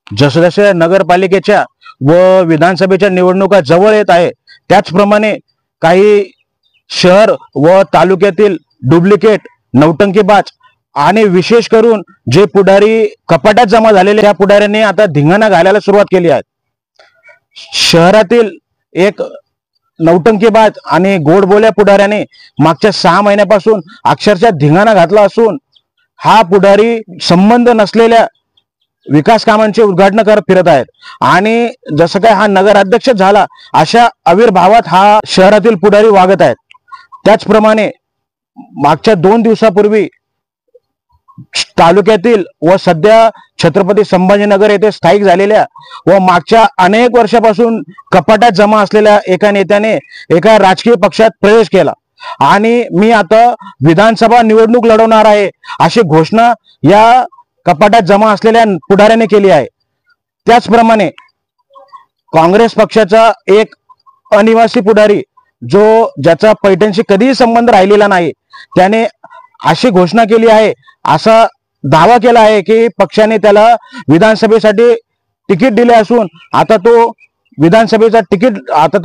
जसजसे नगरपालिकेच्या व विधानसभेच्या निवडणुका जवळ येत आहे त्याचप्रमाणे काही शहर व तालुक्यातील डुप्लिकेट, नौटंकीबाज आणि विशेष करून जे पुढारी कपाटात जमा झालेले त्या पुढाऱ्यांनी आता धिंगाणा घालायला सुरुवात केली आहे। शहरातील एक नौटंकीबाज आणि गोडबोल्या पुढाऱ्याने मागच्या 6 महिन्यापासून अक्षरशः धिंगाणा घातला असून हा पुढारी संबंध नसलेल्या विकास कामांचे उद्घाटन करत फिरत आहेत आणि जसं काय हा नगराध्यक्ष झाला अशा आविर्भावात हा शहरातील पुढारी वागत आहेत। त्याचप्रमाणे मागच्या 2 दिवसापूर्वी तालुक्यातील व सध्या छत्रपती संभाजीनगर येथे स्थायिक झालेल्या व मागच्या अनेक वर्षापासून कपाटात जमा असलेल्या एका नेत्याने एका राजकीय पक्षात प्रवेश केला आणि मी आता विधानसभा निवडणूक लढवणार आहे अशी घोषणा या कपाटात जमा असलेल्या पुढाऱ्याने केली आहे। त्याचप्रमाणे काँग्रेस पक्षाचा एक अनिवासी पुढारी ज्याचा पैठणशी कधीही संबंध राहिलेला नाही त्याने अशी घोषणा केली आहे, असा दावा केला आहे की पक्षाने त्याला विधानसभेसाठी तिकीट दिले असून आता तो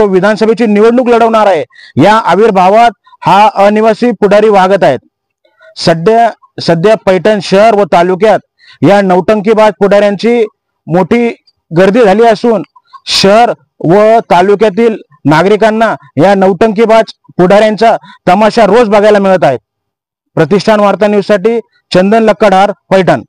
विधानसभेची निवडणूक लढवणार आहे। या आविर्भावात हा अनिवासी पुढारी वागत आहेत। सध्या पैठण शहर व तालुक्यात या नौटंकीबाज पुढाऱ्यांची मोठी गर्दी झाली असून शहर व तालुक्यातील नागरिकांना या नौटंकीबाज पुढाऱ्यांचा तमाशा रोज बघायला मिळत आहे। प्रतिष्ठान वार्ता न्यूज साठी चंदन लक्कडार, पैठण।